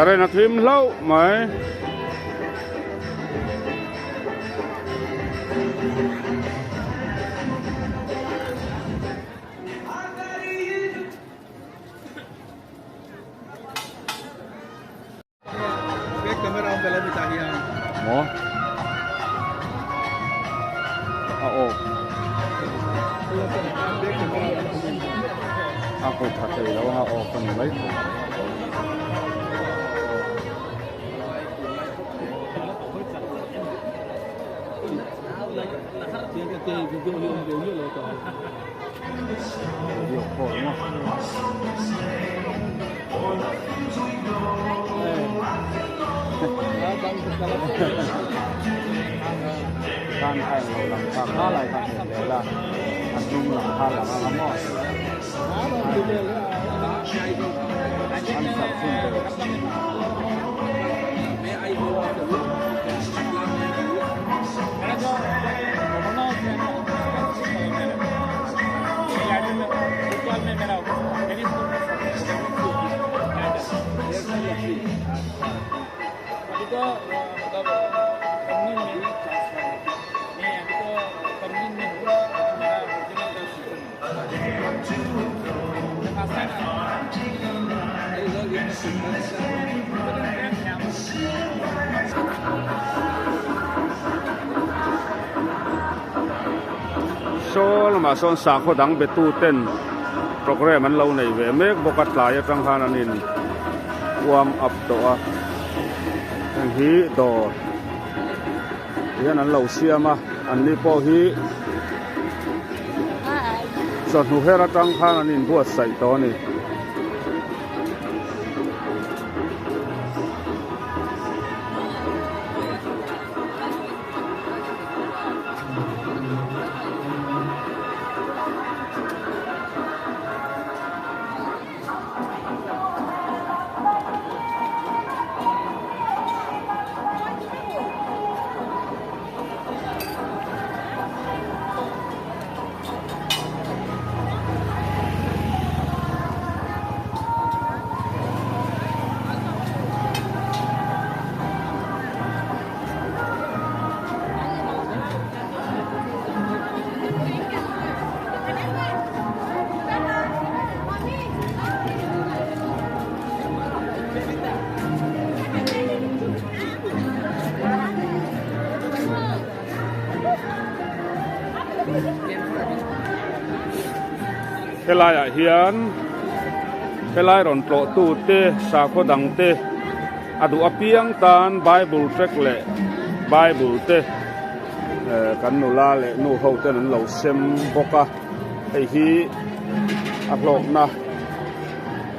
Cái này phim lâu mấy cái camera ông kalau ditanya mau oh aku pakai lawan open baik kan hai lâu lắm kan khá lại kan để là ăn chung là khá là ngon lắm ăn sạch xinh được số là mà son sáng có đắng về tu tên program mình lâu này về mấy bọc lại trong hàng anh in warm up đó anh hi đó hiện anh lâu xia mà anh đi po hi giọt hú hết ra trong hàng anh in buat sậy đó này cái lai à hiền cái lai ròn pro tu te sa kho dang te adu apiang tan bible track le bible te kan nu la le nu ho te nan lo sem boka ei hi a hlok na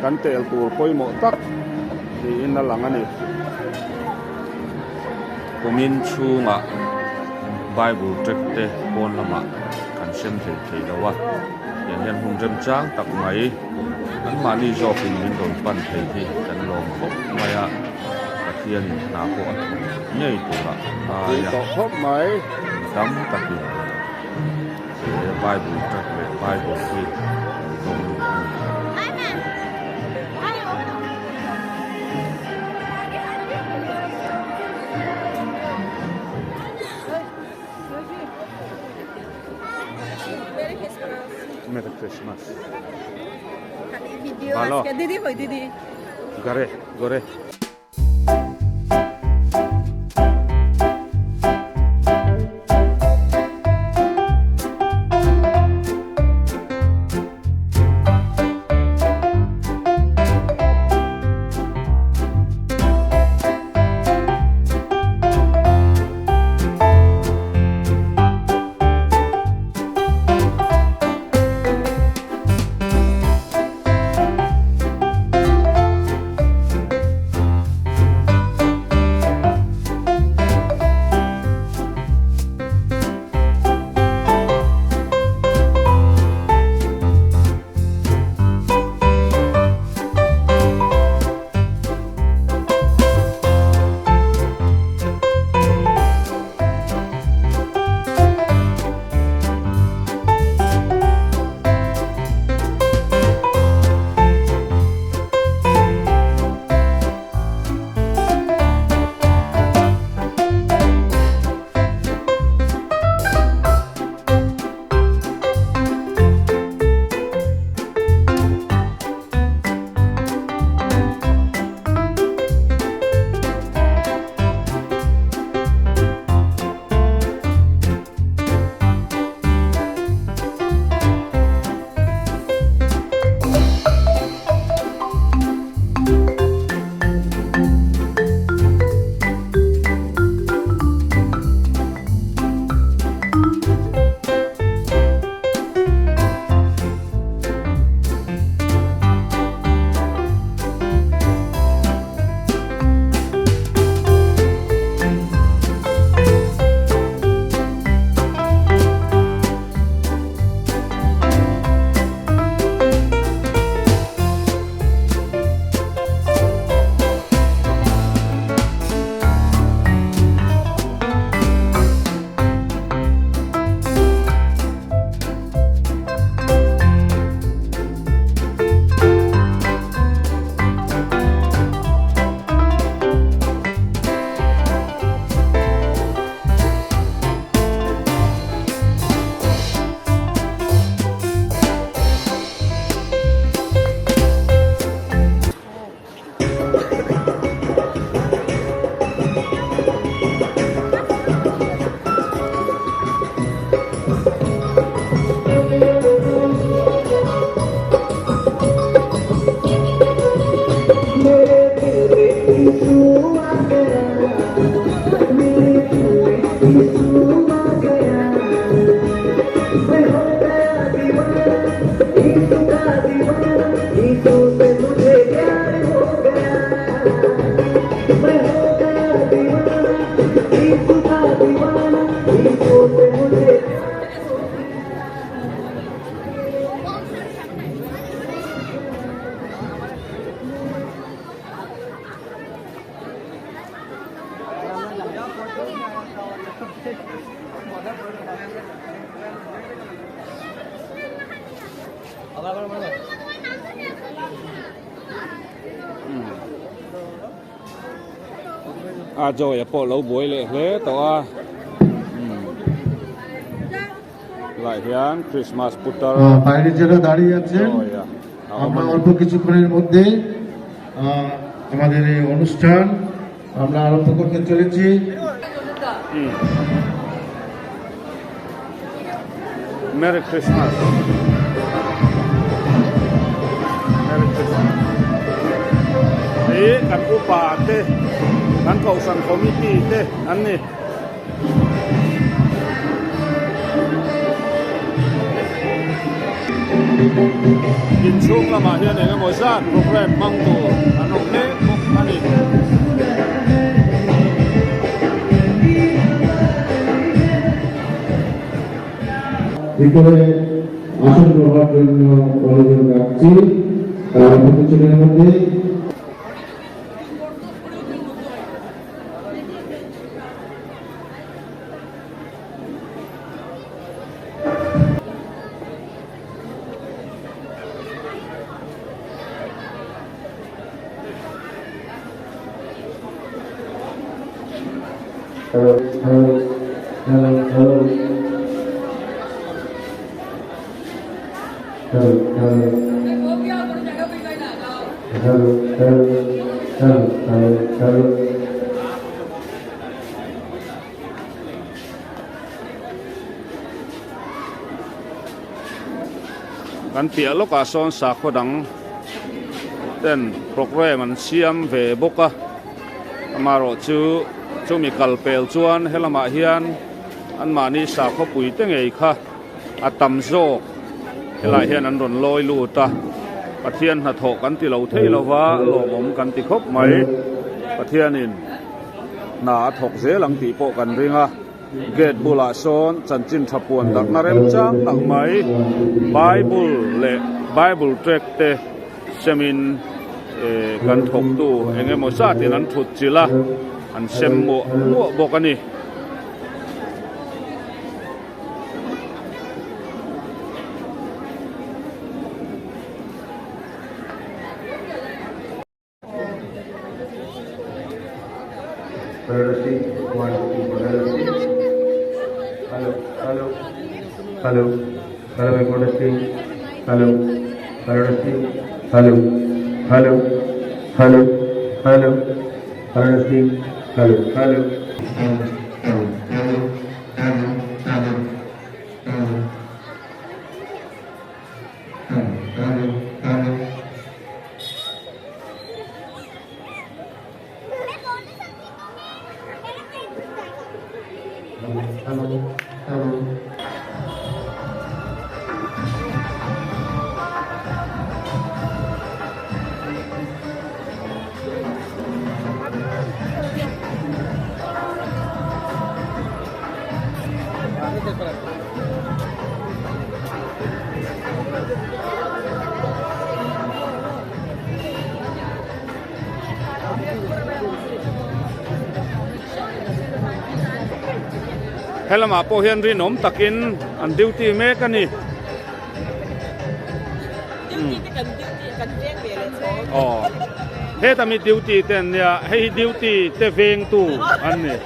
kan tel tur poi mo tak ni in na lang ani kumin chunga bible track te pon lama kan sem thei lawa yan hung rem chang tak mai an mani zo pin min don pan thei hi kan lom khop maya pathian na ko nei tura ya to khop mai dam taki bible track le bible hi don Merry Christmas. Video Halo. aska didi hoy didi. Gore. rồi à bộ lâu buổi lệ thế tao lại hiện Christmas putar বাইরে যারা দাঁড়িয়ে আছেন আমরা অল্প কিছুক্ষণের মধ্যে আমাদের এই অনুষ্ঠান আমরা আরম্ভ করতে চলেছি Merry Christmas Merry Christmas thế kan upa te kan kausan committee te an ni in chung lama hian enge maw zat program mang tu an ok me bawk ani ভিতরে আসন গ্রহণের জন্য অনুরোধ রাখছি অল্প কিছুক্ষণের মধ্যে Hello, hello, hello, hello. Hello, hello. Hello, hello, hello, hello, hello. kan pia loka son sa khodang ten program an siam ve boka amaro chu mi kalpel chuan helama hian an mani sa kho pui te ngei kha atam zo helai hian an ron loi lu ta pathian na tho kan ti lo thei lova lo mom kan ti khop mai pathianin na thok ze lang ti po kan ringa gate bula son chanchin thapuan dak na rem chang tak mai bible track te semin kan thok tu enge mo sa tin an thut chila an sem mo bokani Priority, 1, 2, priority. Hello, hello, hello, hello, my priority. Hello, priority. Hello, hello, hello, hello, priority. Hello, hello. helama po hian rin om takin an duty me kani he tami duty ten ya hei duty te veng tu an ni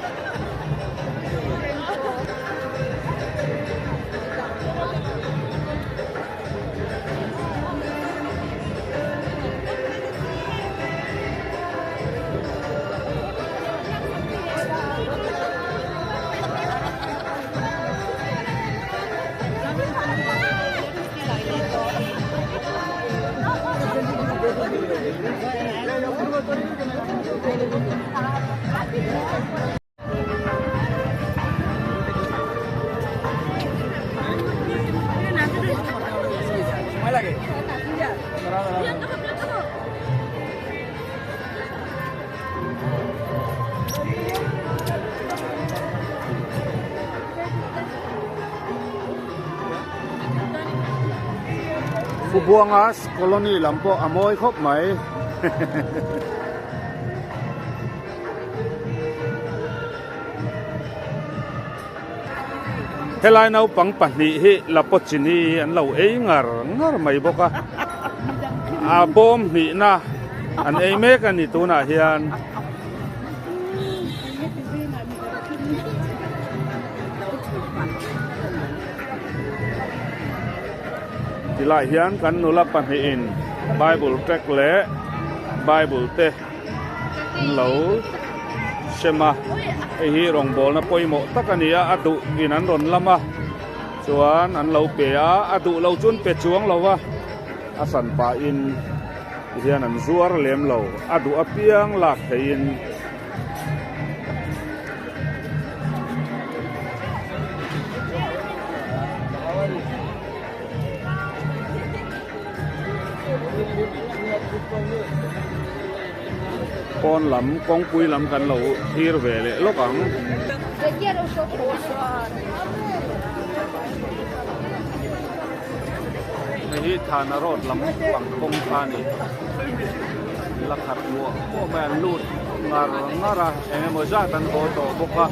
Buangas koloni lampo amoy khop mai helai nau pang pahni hi lapochini an lo ei ngar mai boka a bom ni na an ei mek ani tuna hian tilai hian kan nula pahni in Bible track le Bible te lo shema hi rong bol na poimo takania atu ginan ron lama chuan an lo pe a atu lo chun pe chuang lo wa asan pa in hian an zuar lem lo adu apiang lak thein con lắm con quy lắm cần lẩu thir về lệ lúc ắng này thà nó rốt lắm bằng công pha này là khát lúa ô mẹ lụt ngà ra em mới ra tận bộ tổ bốc ha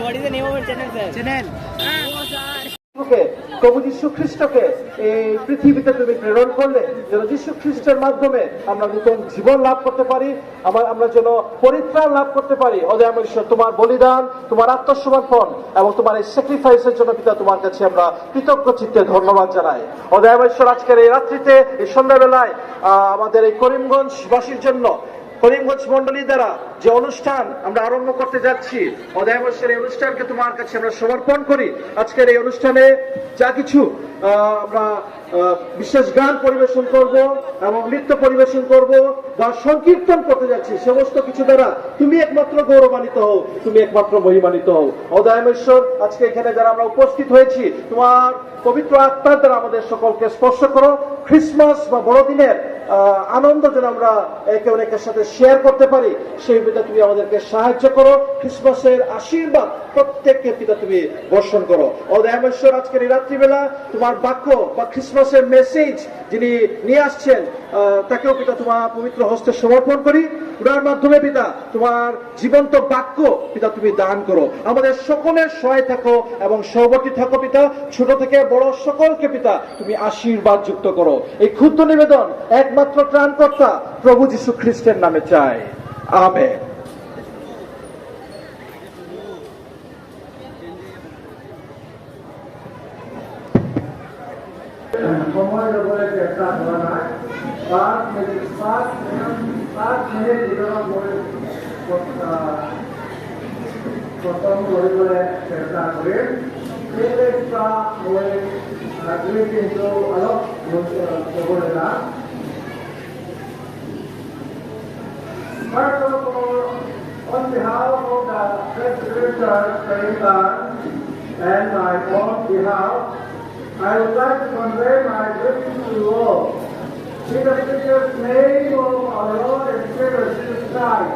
What is the name of your channel, sir? Channel. প্রভু যীশু খ্রিস্টকে এই পৃথিবীতে তুমি প্রেরণ করলে যেন যীশু খ্রিস্টের মাধ্যমে আমরা নতুন জীবন লাভ করতে পারি আমরা যেন পরিত্রাণ লাভ করতে পারি। অদয়াময় ঈশ্বর, তোমার বলিদান, তোমার আত্মসমর্পণ এবং তোমার এই স্যাক্রিফাইসের জন্য পিতা তোমার কাছে আমরা কৃতজ্ঞ চিত্তে ধন্যবাদ জানাই। অদয়াময় ঈশ্বর, আজকের এই রাত্রিতে এই সন্ধ্যাবেলায় আমাদের এই করিমগঞ্জবাসীর জন্য করিমগঞ্জ মন্ডলী দ্বারা যে অনুষ্ঠান আমরা আরম্ভ করতে যাচ্ছি, অদয়াময় এই অনুষ্ঠানকে তোমার কাছে আমরা সমর্পণ করি। আজকের এই অনুষ্ঠানে যা কিছু আমরা বিশেষ গান পরিবেশন করব এবং নৃত্য পরিবেশন করব বা সংকীর্তন করতে যাচ্ছি, সমস্ত কিছু দ্বারা তুমি একমাত্র গৌরবান্বিত হও, তুমি একমাত্র মহিমান্বিত হও। অদয়ামশ্বর, আজকে এখানে যারা আমরা উপস্থিত হয়েছি, তোমার পবিত্র আত্মার দ্বারা আমাদের সকলকে স্পর্শ করো। ক্রিসমাস বা বড়দিনের আনন্দ যেন আমরা একে অনেকের সাথে শেয়ার করতে পারি, সেই পিতা তুমি আমাদেরকে সাহায্য করো। ক্রিসমাসের আশীর্বাদ প্রত্যেককে পিতা তুমি বর্ষণ করো। অদয়ামশ্বর, আজকের এই রাত্রিবেলা তোমার বাক্য বা ক্রিসমাসের মেসেজ যিনি নিয়ে আসছেন তাকেও পিতা তোমার পবিত্র হস্তে সমর্পণ করি। ওনার মাধ্যমে পিতা তোমার জীবন্ত বাক্য পিতা তুমি দান করো। আমাদের সকলের সহায় থাকো এবং সহবর্তী থাকো পিতা। ছোট থেকে বড় সকলকে পিতা তুমি আশীর্বাদ যুক্ত করো। এই ক্ষুদ্র নিবেদন একমাত্র ত্রাণকর্তা প্রভু যীশু খ্রিস্টের নামে চাই, আমেন। সময়ের উপরে চেষ্টা করা নাই, 5 মিনিট প্রথম করে চেষ্টা করে দুই কিন্তু অলপ করে না। First of all, on behalf of the Presbyterian Church and my own behalf, I would like to convey my greetings to you all. In the precious name of our Lord and Savior Jesus Christ,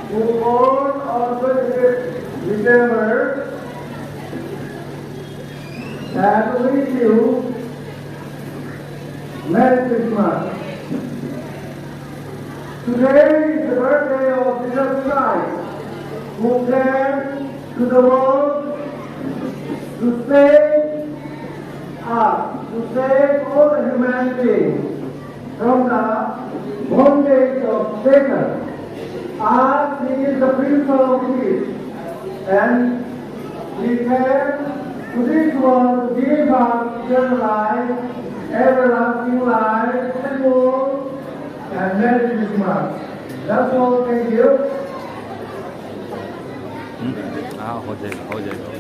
who was born on 25th December, and to wish you Merry Christmas. Today is the birthday of Jesus Christ, who came to the world to save us, to save all the humanity from the bondage of Satan. As he is the Prince of Peace, and he came to this world to give us eternal life, everlasting life, and Merry Christmas. That's all. Thank you. Ho जाएगा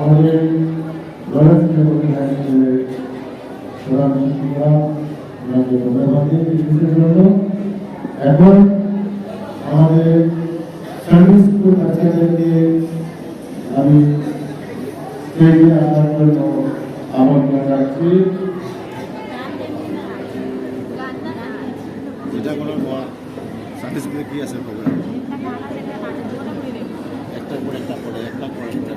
আমাদের লড়াইকে বলে কোরআন শিক্ষা আমাদের ধন্যবাদের জন্য। এখন আমাদের service school বাচ্চাদেরকে আমি স্টেজে আসার জন্য আমন্ত্রণ রাখছি। যেটা কোনো সানডে স্কুলে কি আছে প্রোগ্রাম একটার পর একটা পড়ে একটার পর একটা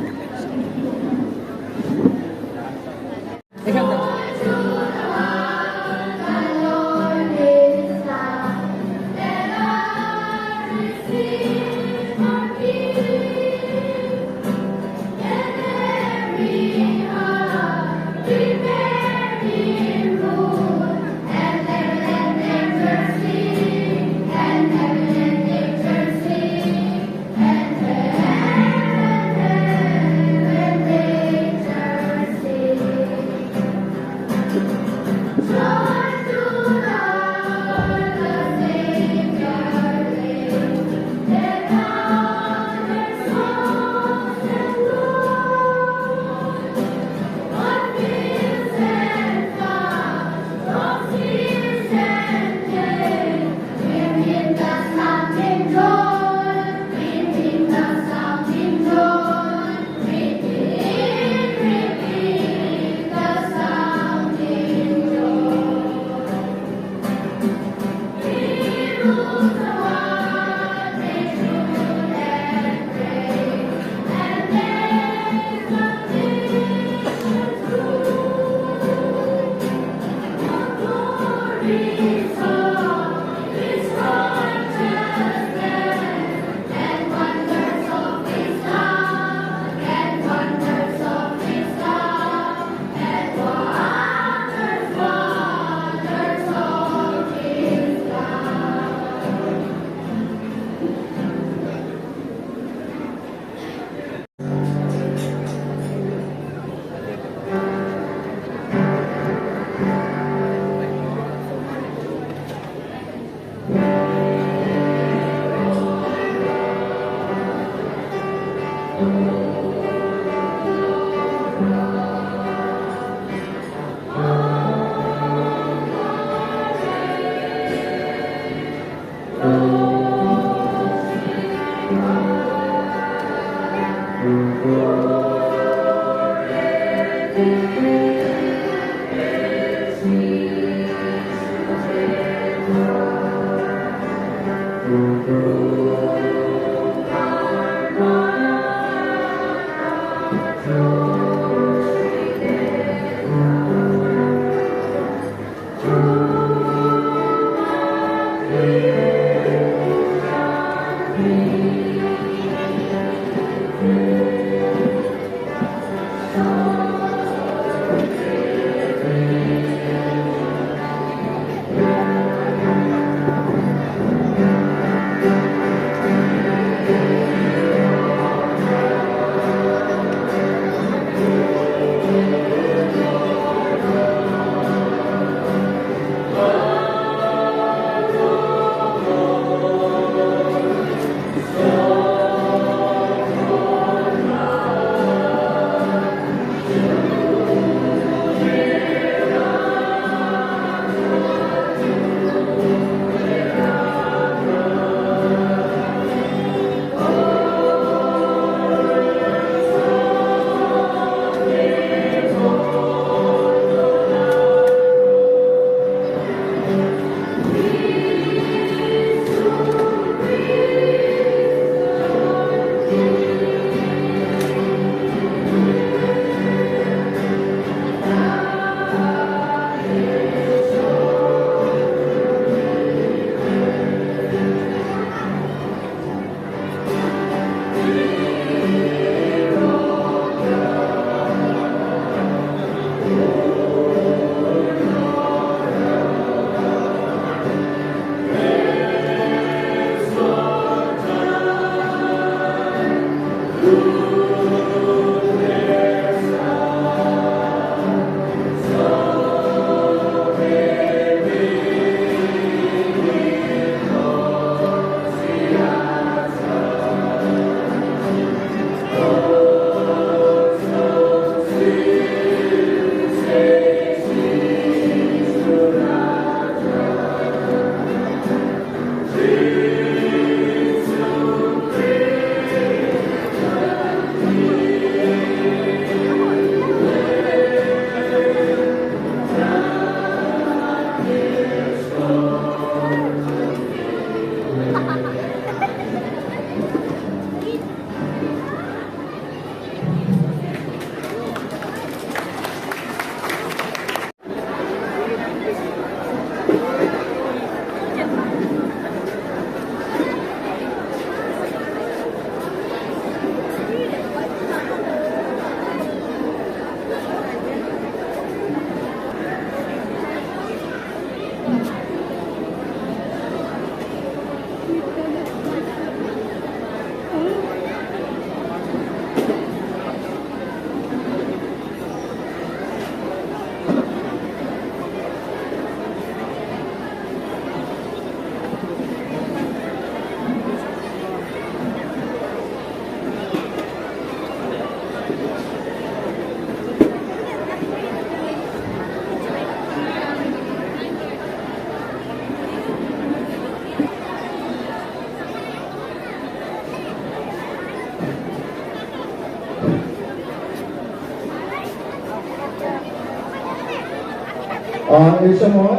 এই সময়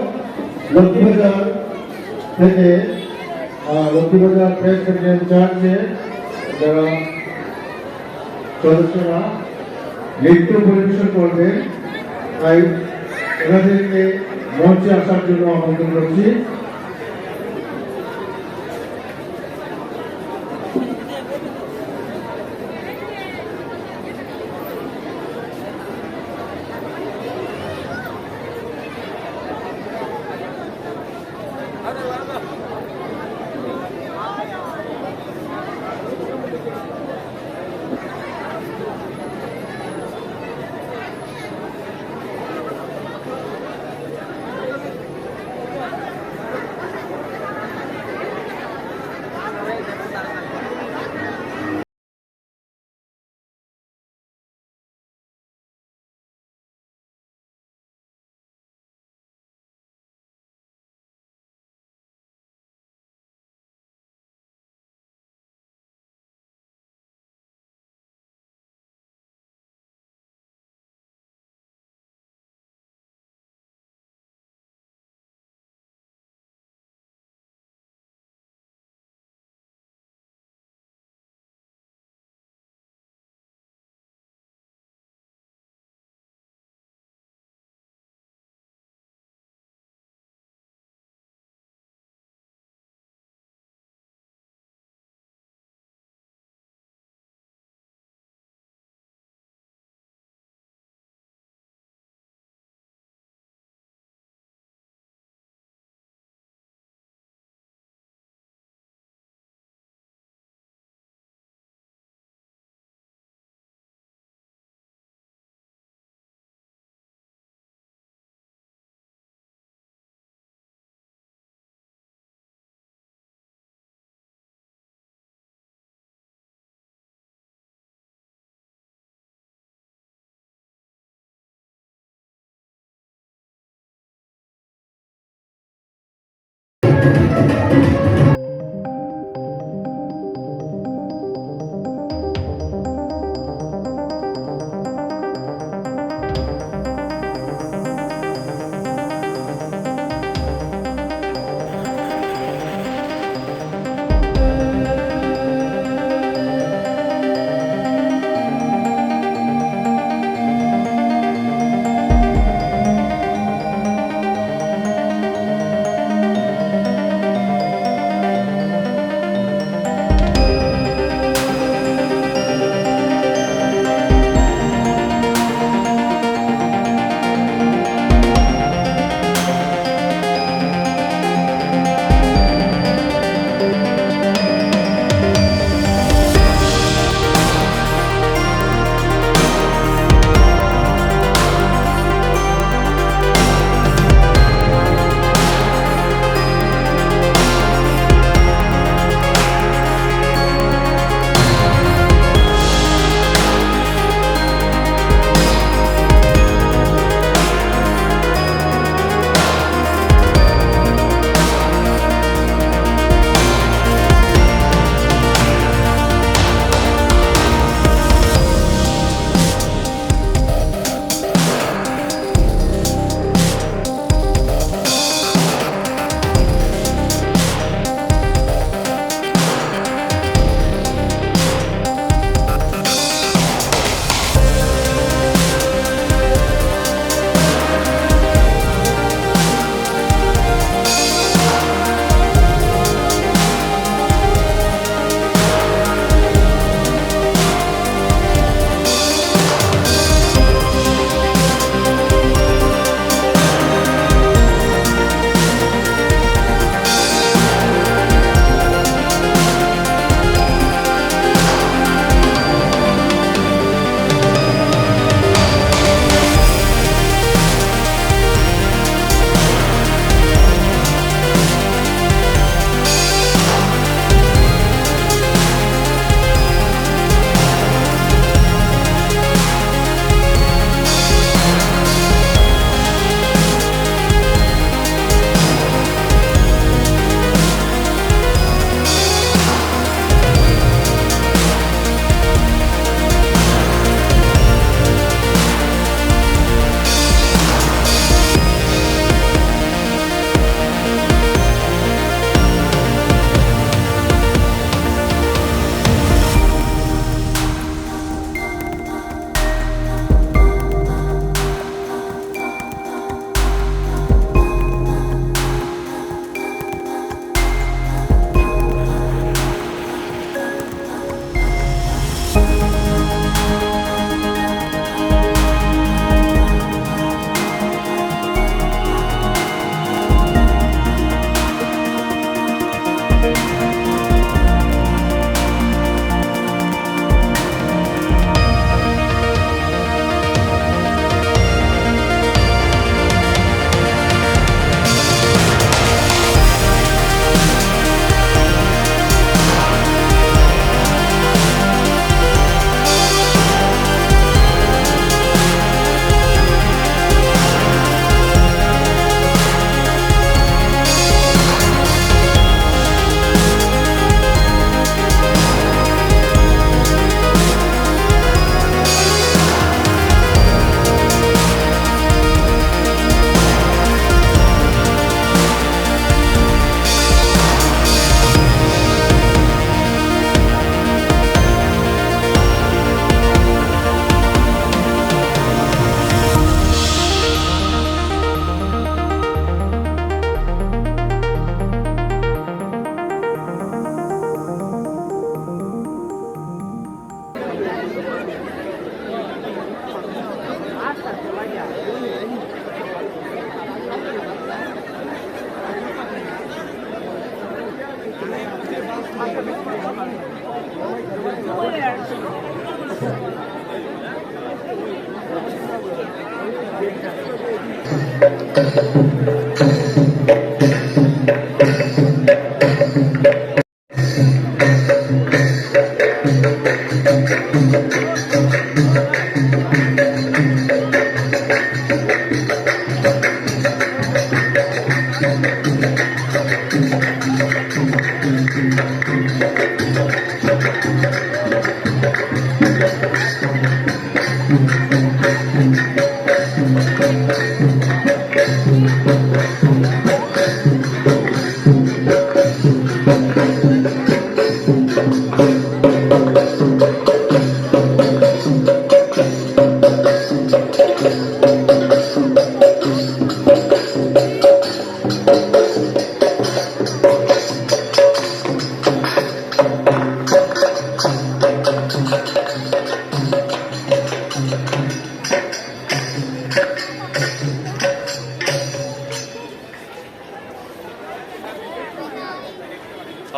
লক্ষ্মীবাজার থেকে লক্ষ্মীবাজার প্রেস সেক্রেটারি চার্চে যারা সদস্যরা নৃত্য পরিবেশন করবেন, তাই এনাদেরকে মঞ্চে আসার জন্য আমন্ত্রণ করছি।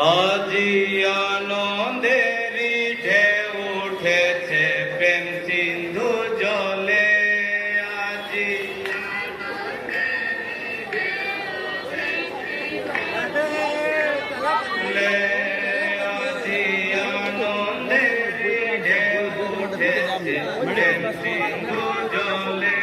আজি আনন্দেরি ঢেউ উঠেছে প্রেম সিন্ধু জলে আজি আজি আনন্দেরি ঢেউ উঠেছে প্রেম সিন্ধু জলে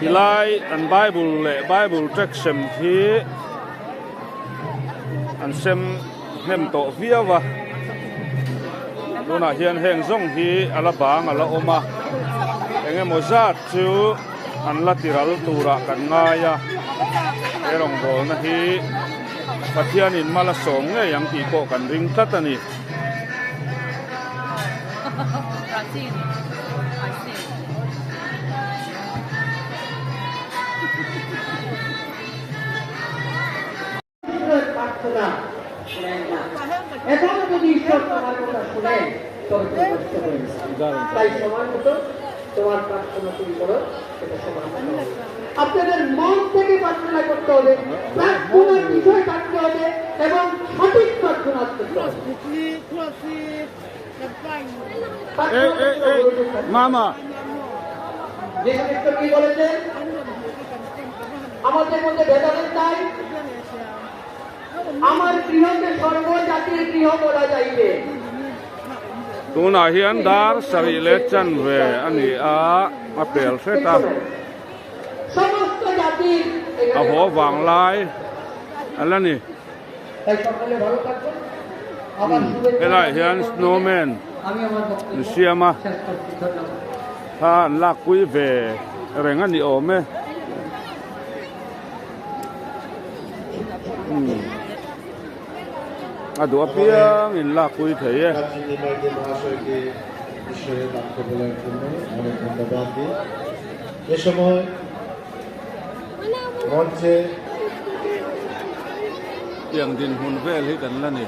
Hilai an Bible trek sem hi an sem nem to viawa tuna hian heng zong hi ala bang ala oma enge mozat chu an latiral tura kan ngaya erong bol na hi pathian in mala som nge yang ti ko kan ring tatani প্রার্থনা শুনেন না এখনো যদি ঈশ্বর তোমার কথা শুনেন তবে তুমি কষ্ট করেন তাই সময় মতো তোমার প্রার্থনা তুমি করো সেটা সময় আপনাদের মন থেকে প্রার্থনা করতে হবে প্রার্থনার বিষয় থাকতে হবে এবং সঠিক প্রার্থনা করতে হবে মামা যীশু খ্রিস্ট কি বলেছেন আমাদের মধ্যে ভেদাভেদ নাই আমার গৃহকে সর্বজাতির গৃহ বলা যাইবে tuna hian dar sari le chan ve ani a apel seta সমস্ত জাতির a ho wang lai alani তাই সকালে ভালো থাকবেন আবার শুভেচ্ছা elai hian snowman আমি আমার বক্তব্য siama শেষ করছি ধন্যবাদ ha la kui ve reng ani ome adu apiang in la kui theye Kazi Michael মহাশয়কে ঈশ্বরের বাক্য বলার জন্য অনেক ধন্যবাদ দিই এ সময় মঞ্চে yang din hun vel hi kan la ni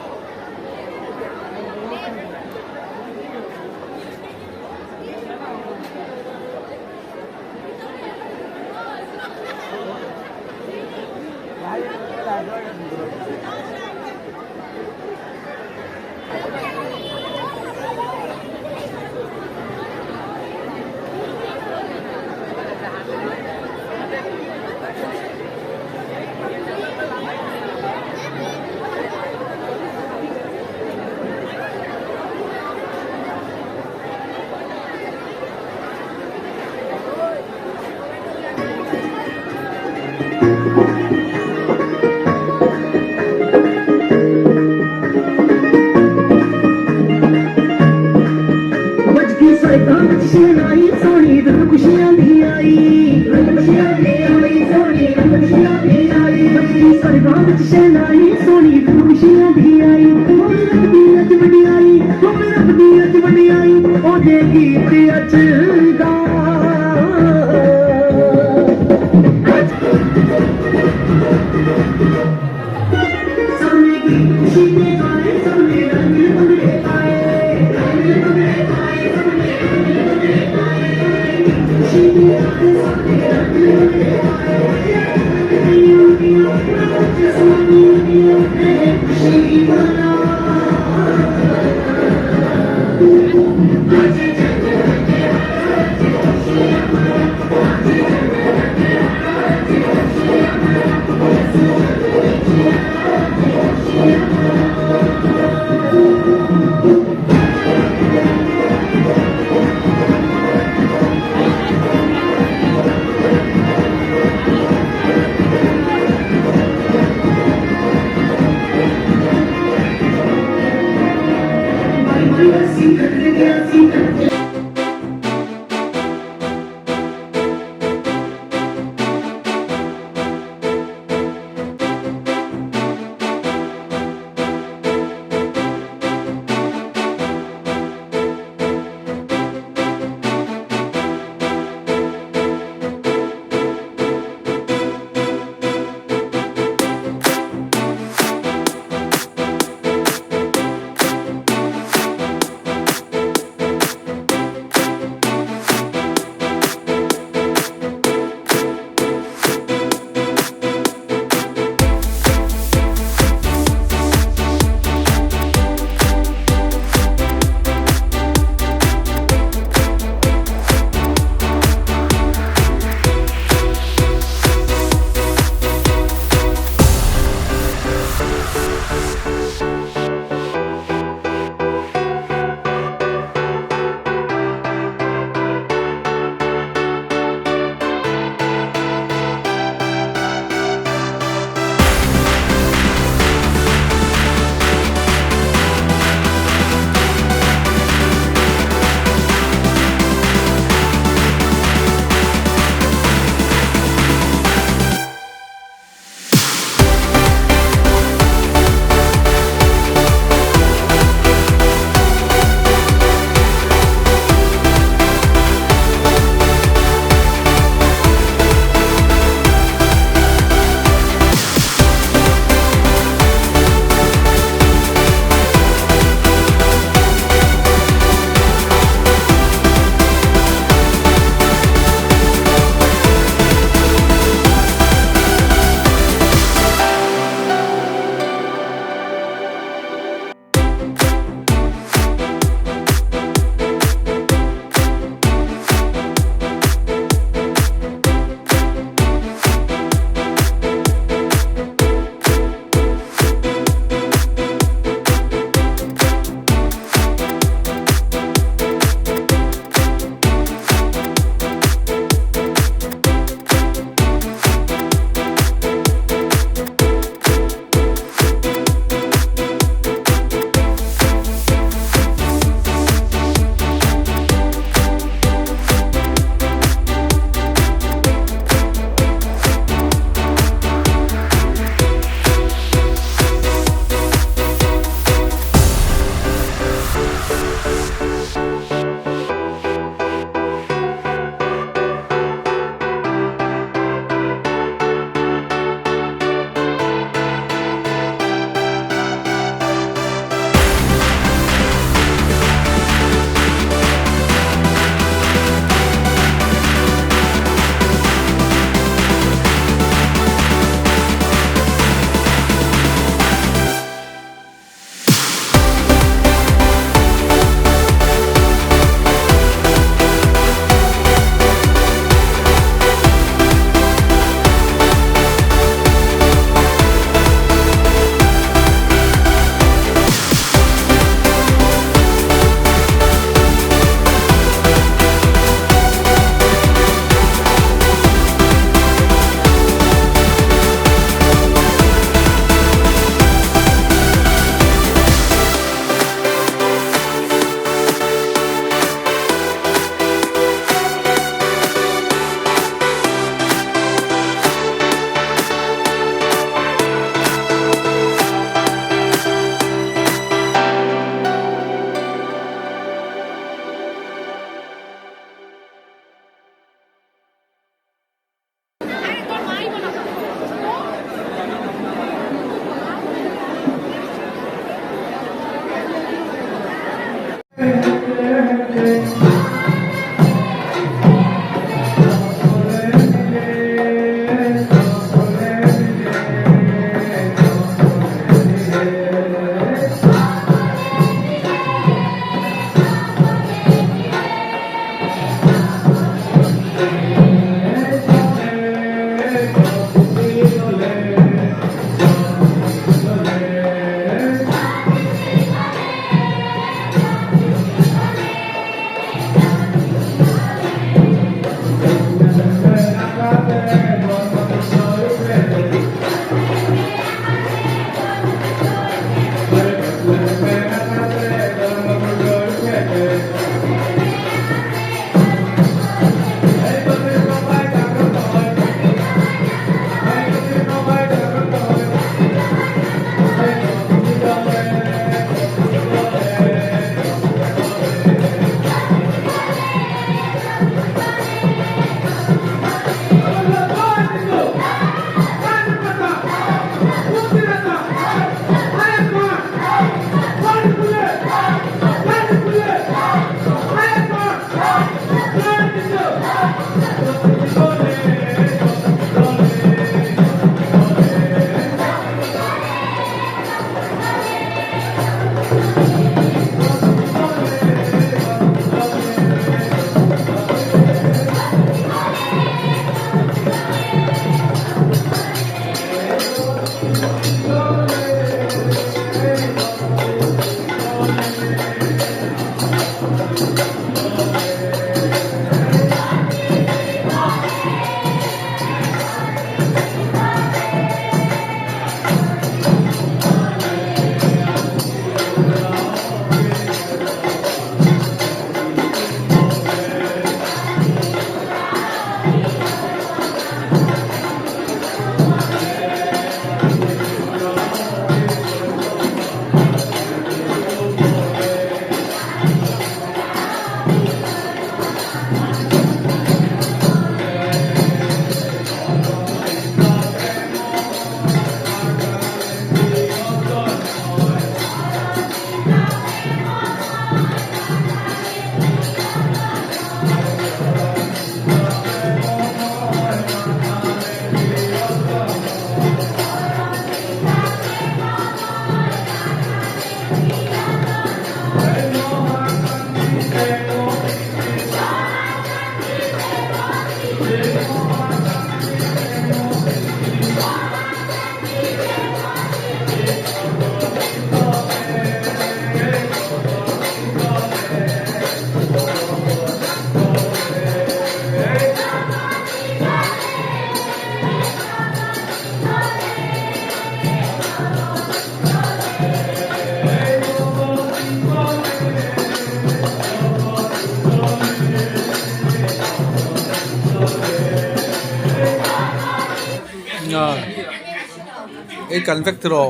Kan vectro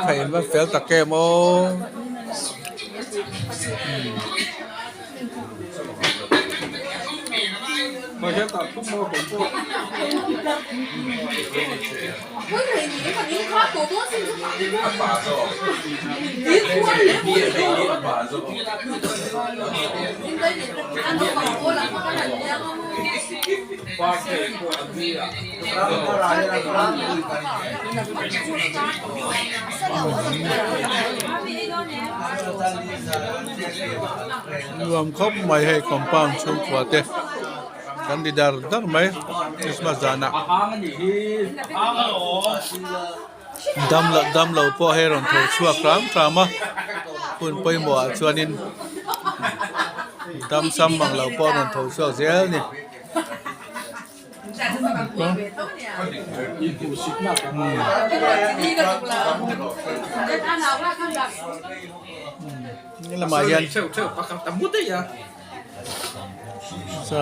phải mà phéo tắc kèm ô rùm khóc mày hay compound chung quả tê Candidar dar mai Christmas dana dam lo po heron tho chua kram krama pun poi mo chuanin dam sam mang lo po ron tho chua zel niนี่ละมายันsa